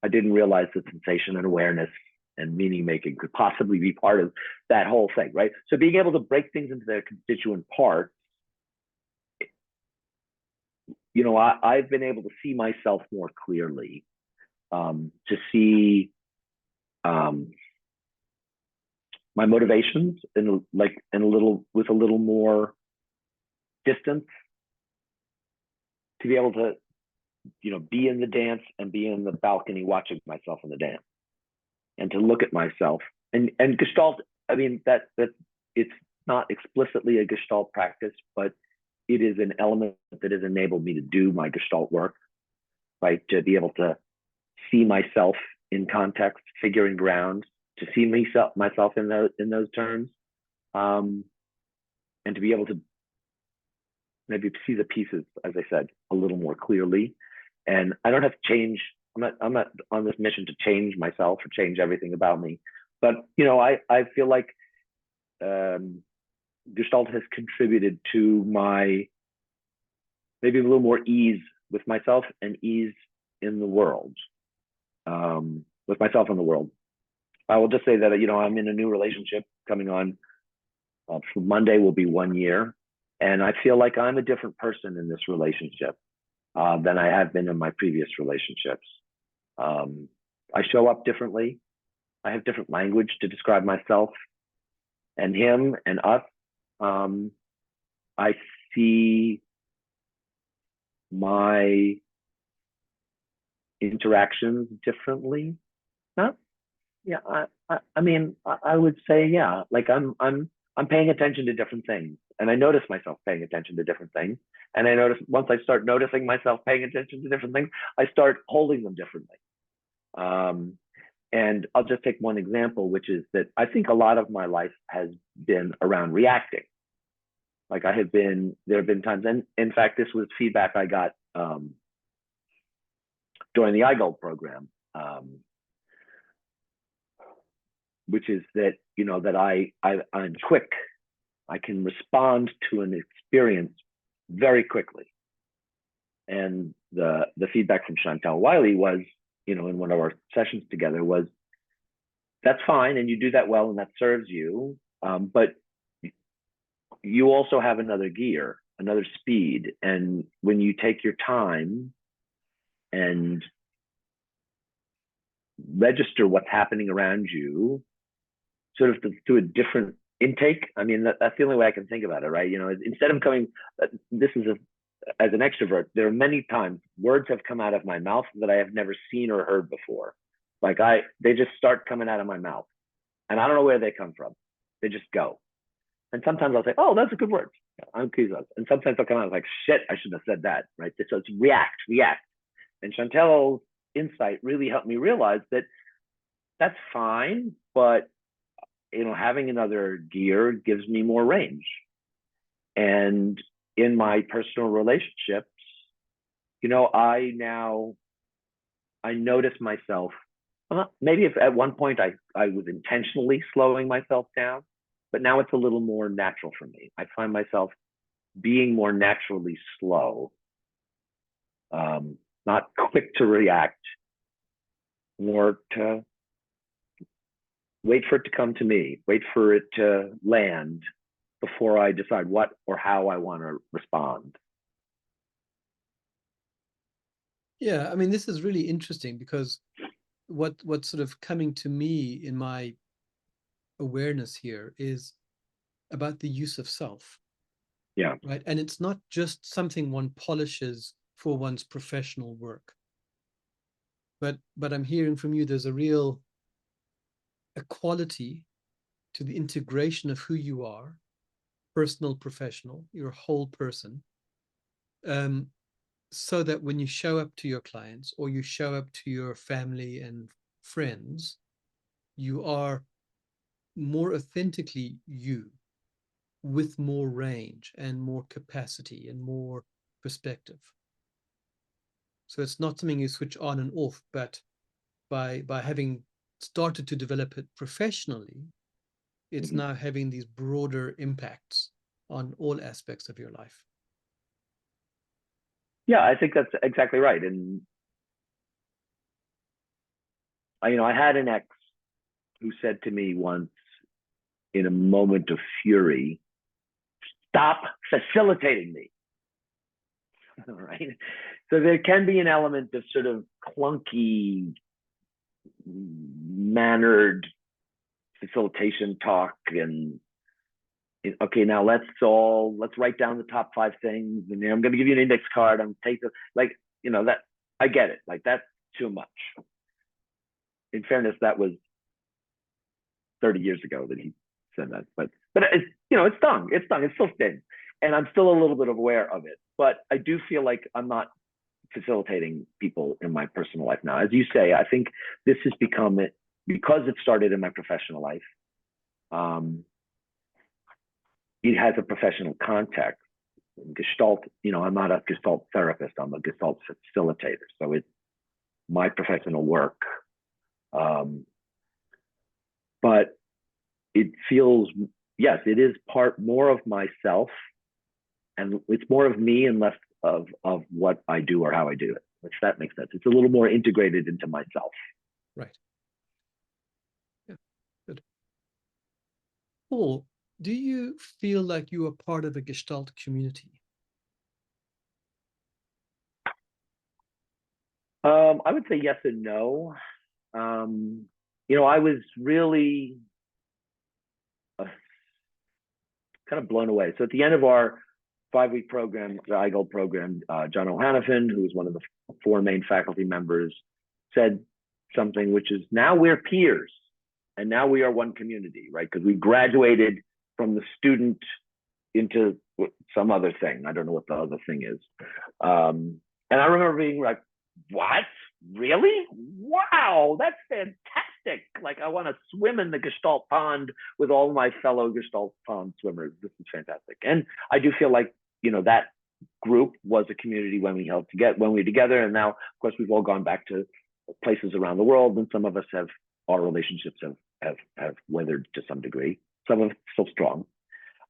[SPEAKER 2] I didn't realize that sensation and awareness and meaning making could possibly be part of that whole thing, right? So being able to break things into their constituent parts, I've been able to see myself more clearly, to see my motivations with a little more distance, to be able to be in the dance and be in the balcony watching myself in the dance, and to look at myself and Gestalt. I mean that it's not explicitly a Gestalt practice, but it is an element that has enabled me to do my Gestalt work, right? To be able to see myself in context, figuring ground, to see myself in those terms, and to be able to maybe see the pieces, as I said, a little more clearly. And I don't have to change. I'm not on this mission to change myself or change everything about me. But I feel like Gestalt has contributed to my maybe a little more ease with myself and ease in the world, with myself in the world. I will just say that I'm in a new relationship coming on. Monday will be 1 year, and I feel like I'm a different person in this relationship than I have been in my previous relationships. I show up differently. I have different language to describe myself and him and us. I see my interactions differently. Not, yeah. I mean, I would say, yeah. Like I'm paying attention to different things, and I notice myself paying attention to different things. And I notice once I start noticing myself paying attention to different things, I start holding them differently. And I'll just take one example, which is that I think a lot of my life has been around reacting. Like there have been times, and in fact, this was feedback I got during the iGold program, which is that I'm quick. I can respond to an experience very quickly. And the feedback from Chantel Wiley was, in one of our sessions together, was that's fine and you do that well and that serves you, but you also have another gear, another speed, and when you take your time and register what's happening around you, sort of to a different intake. I mean, that's the only way I can think about it, right? Instead of coming, this is as an extrovert, there are many times words have come out of my mouth that I have never seen or heard before. Like they just start coming out of my mouth, and I don't know where they come from. They just go. And sometimes I'll say, "Oh, that's a good word." I'm Kizos. And sometimes I'll come out like, "Shit, I shouldn't have said that." Right? So it's react. And Chantel's insight really helped me realize that that's fine, but having another gear gives me more range. And in my personal relationships, I now I notice myself, maybe if at one point I was intentionally slowing myself down, but now it's a little more natural for me. I find myself being more naturally slow, not quick to react, more to wait for it to come to me, wait for it to land before I decide what or how I want to respond.
[SPEAKER 1] Yeah, I mean, this is really interesting because what's sort of coming to me in my awareness here is about the use of self,
[SPEAKER 2] Yeah.
[SPEAKER 1] right? And it's not just something one polishes for one's professional work, but I'm hearing from you there's a real equality to the integration of who you are, personal, professional, your whole person, um, so that when you show up to your clients or you show up to your family and friends, you are more authentically you, with more range and more capacity and more perspective. So it's not something you switch on and off, but by having started to develop it professionally, it's
[SPEAKER 2] Mm-hmm.
[SPEAKER 1] now having these broader impacts on all aspects of your life.
[SPEAKER 2] Yeah, I think that's exactly right. And I had an ex who said to me once in a moment of fury, "Stop facilitating me." All right. So there can be an element of sort of clunky, mannered facilitation talk and okay, now let's write down the top 5 things, and I'm going to give you an index card. I'm take the like that. I get it. Like that's too much. In fairness, that was 30 years ago that he said that, but it's it's stung. It's stung. It still stings, and I'm still a little bit aware of it. But I do feel like I'm not facilitating people in my personal life now. As you say, I think this has become it because it started in my professional life. It has a professional context. Gestalt, I'm not a Gestalt therapist. I'm a Gestalt facilitator. So it's my professional work. But it feels, yes, it is more of myself, and it's more of me and less of what I do or how I do it, which that makes sense. It's a little more integrated into myself.
[SPEAKER 1] Right. Yeah. Good. Paul, do you feel like you are part of a Gestalt community?
[SPEAKER 2] I would say yes and no. I was really kind of blown away. So at the end of our 5-week program, the IGOLD program, John O'Hanafin, who was one of the 4 main faculty members, said something which is, now we're peers and now we are one community, right? Because we graduated from the student into some other thing. I don't know what the other thing is. And I remember being like, what? Really? Wow, that's fantastic. Like, I want to swim in the Gestalt pond with all my fellow Gestalt pond swimmers. This is fantastic. And I do feel like, that group was a community when we were together. And now, of course, we've all gone back to places around the world, and some of us our relationships have weathered to some degree. Some of it's still strong.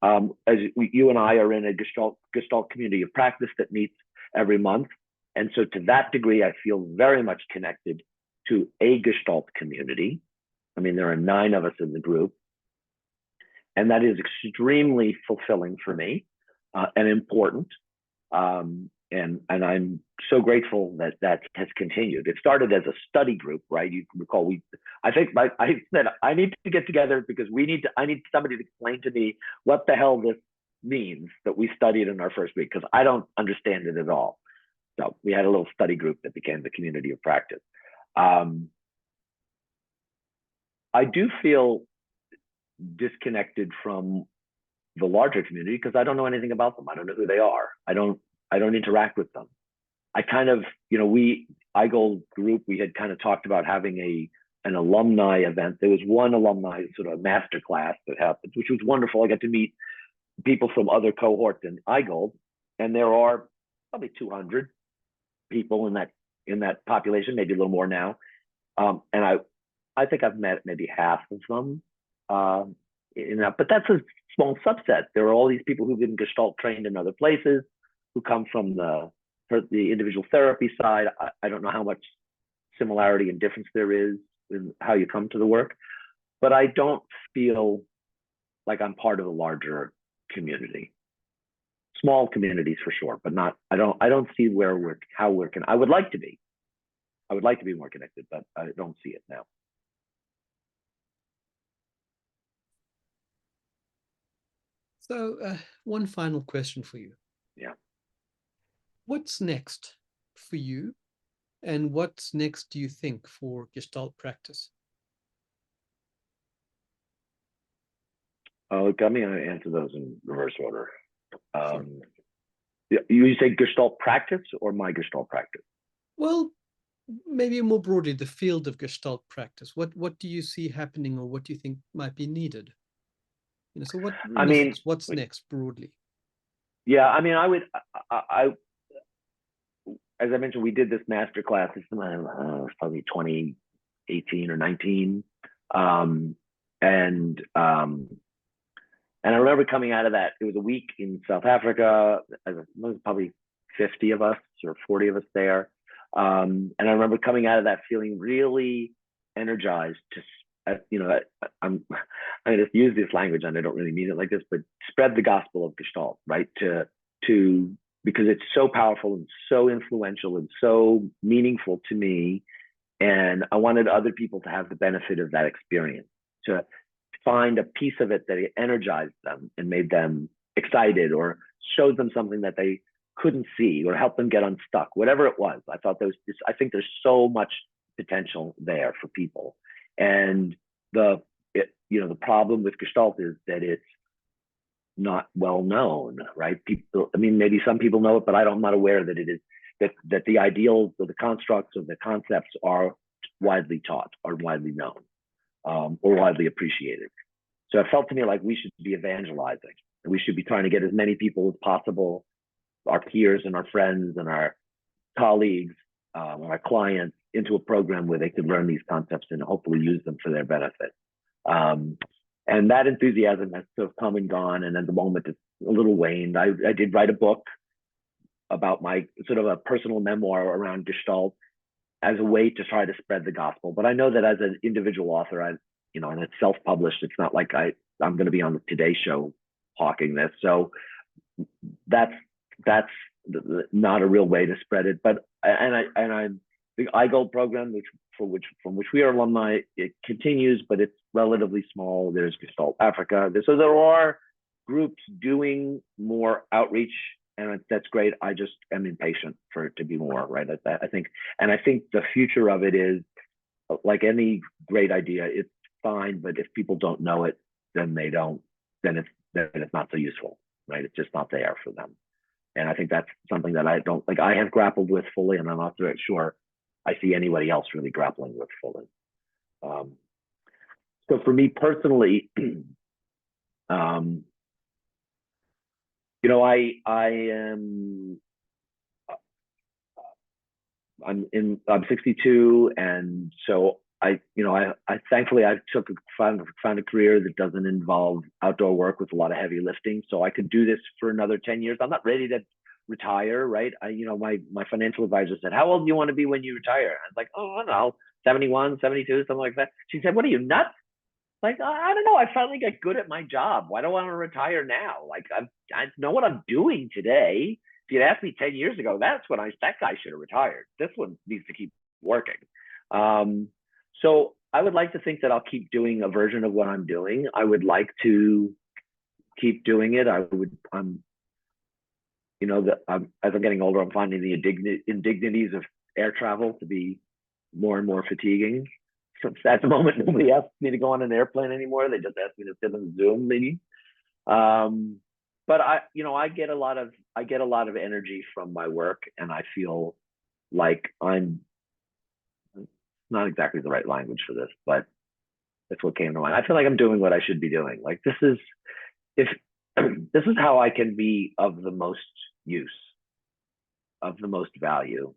[SPEAKER 2] As you and I are in a Gestalt community of practice that meets every month. And so to that degree, I feel very much connected to a Gestalt community. I mean, there are 9 of us in the group. And that is extremely fulfilling for me and important. And I'm so grateful that has continued. It started as a study group, right? You can recall I said I need to get together because I need somebody to explain to me what the hell this means that we studied in our first week, because I don't understand it at all. So we had a little study group that became the community of practice. I do feel disconnected from the larger community because I don't know anything about them. I don't know who they are. I don't interact with them. I kind of, IGOLD group, we had kind of talked about having an alumni event. There was one alumni sort of master class that happened, which was wonderful. I got to meet people from other cohorts in IGOLD, and there are probably 200 people in that in that population, maybe a little more now. And I think I've met maybe half of them. But that's a small subset. There are all these people who've been Gestalt trained in other places, who come from the individual therapy side. I don't know how much similarity and difference there is in how you come to the work, but I don't feel like I'm part of a larger community. Small communities for sure, but not. I don't see how we're I would like to be. I would like to be more connected, but I don't see it now.
[SPEAKER 1] So, one final question for you.
[SPEAKER 2] Yeah.
[SPEAKER 1] What's next for you, and what's next, do you think, for Gestalt practice?
[SPEAKER 2] Oh, got me to answer those in reverse order.
[SPEAKER 1] Sure.
[SPEAKER 2] You say Gestalt practice or my Gestalt practice?
[SPEAKER 1] Well, maybe more broadly, the field of Gestalt practice. What do you see happening, or what do you think might be needed? So what's next broadly?
[SPEAKER 2] Yeah, I mean, as I mentioned, we did this master class. This was probably 2018 or 19, and I remember coming out of that. It was a week in South Africa. There was probably 50 of us or 40 of us there, and I remember coming out of that feeling really energized to, I'm going to use this language, and I don't really mean it like this, but spread the gospel of Gestalt, right? Because it's so powerful and so influential and so meaningful to me. And I wanted other people to have the benefit of that experience, to find a piece of it that energized them and made them excited, or showed them something that they couldn't see, or helped them get unstuck, whatever it was. I think there's so much potential there for people. And the problem with Gestalt is that it's not well known, right? People, I mean, maybe some people know it, but I'm not aware that it is, that the ideals or the constructs or the concepts are widely taught, or widely known, or widely appreciated. So it felt to me like we should be evangelizing, and we should be trying to get as many people as possible, our peers and our friends and our colleagues, our clients, into a program where they could learn these concepts and hopefully use them for their benefit. And that enthusiasm has sort of come and gone, and at the moment it's a little waned. I did write a book about my sort of a personal memoir around Gestalt as a way to try to spread the gospel. But I know that as an individual author, and it's self-published. It's not like I'm going to be on the Today Show hawking this. So that's not a real way to spread it. But the iGold program, from which we are alumni, it continues, but it's relatively small. There's Gestalt Africa. So there are groups doing more outreach, and that's great. I just am impatient for it to be more, right? I think the future of it is, like any great idea, it's fine, but if people don't know it, then it's not so useful, right? It's just not there for them. And I think that's something that I have grappled with fully, and I'm not sure I see anybody else really grappling with fully. So for me personally, I'm 62, and so I thankfully I found a career that doesn't involve outdoor work with a lot of heavy lifting, so I could do this for another 10 years. I'm not ready to retire, right? My financial advisor said, "How old do you want to be when you retire?" I was like, "Oh, I don't know, 71, 72, something like that." She said, "What are you, nuts?" Like, I don't know. I finally got good at my job. Why do I want to retire now? Like, I know what I'm doing today. If you'd asked me 10 years ago, that guy should have retired. This one needs to keep working. So I would like to think that I'll keep doing a version of what I'm doing. I would like to keep doing it. As I'm getting older, I'm finding the indignities of air travel to be more and more fatiguing. So at the moment, nobody asks me to go on an airplane anymore. They just ask me to sit in a Zoom meeting. But I get a lot of energy from my work, and I feel like I'm not exactly the right language for this, but that's what came to mind. I feel like I'm doing what I should be doing. Like, this is how I can be of the most use, of the most value,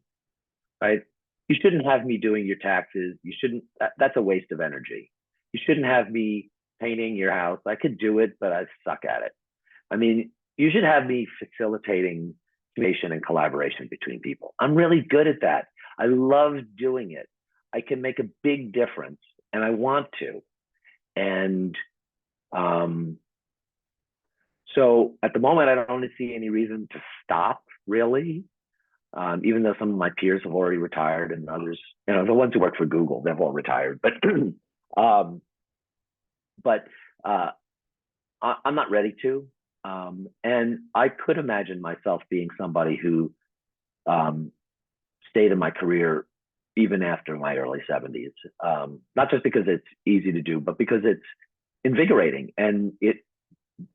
[SPEAKER 2] right? you shouldn't have me doing your taxes. You shouldn't, that's a waste of energy. You shouldn't have me painting your house. I could do it, but I suck at it. I mean, you should have me facilitating communication and collaboration between people. I'm really good at that. I love doing it. I can make a big difference, and I want to. And so at the moment, I don't see any reason to stop, really. Even though some of my peers have already retired, and others, the ones who work for Google, they've all retired. But I'm not ready to. And I could imagine myself being somebody who stayed in my career even after my early 70s. Not just because it's easy to do, but because it's invigorating and it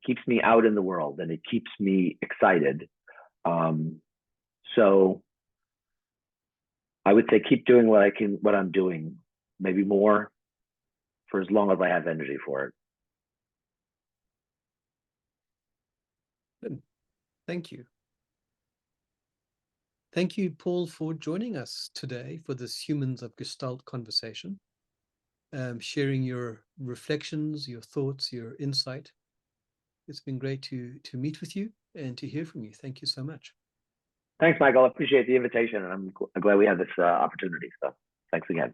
[SPEAKER 2] keeps me out in the world and it keeps me excited. So I would say keep doing what I'm doing, maybe more, for as long as I have energy for it.
[SPEAKER 1] Good. Thank you. Thank you, Paul, for joining us today for this Humans of Gestalt conversation, sharing your reflections, your thoughts, your insight. It's been great to meet with you and to hear from you. Thank you so much.
[SPEAKER 2] Thanks, Michael. I appreciate the invitation, and I'm glad we had this opportunity. So thanks again.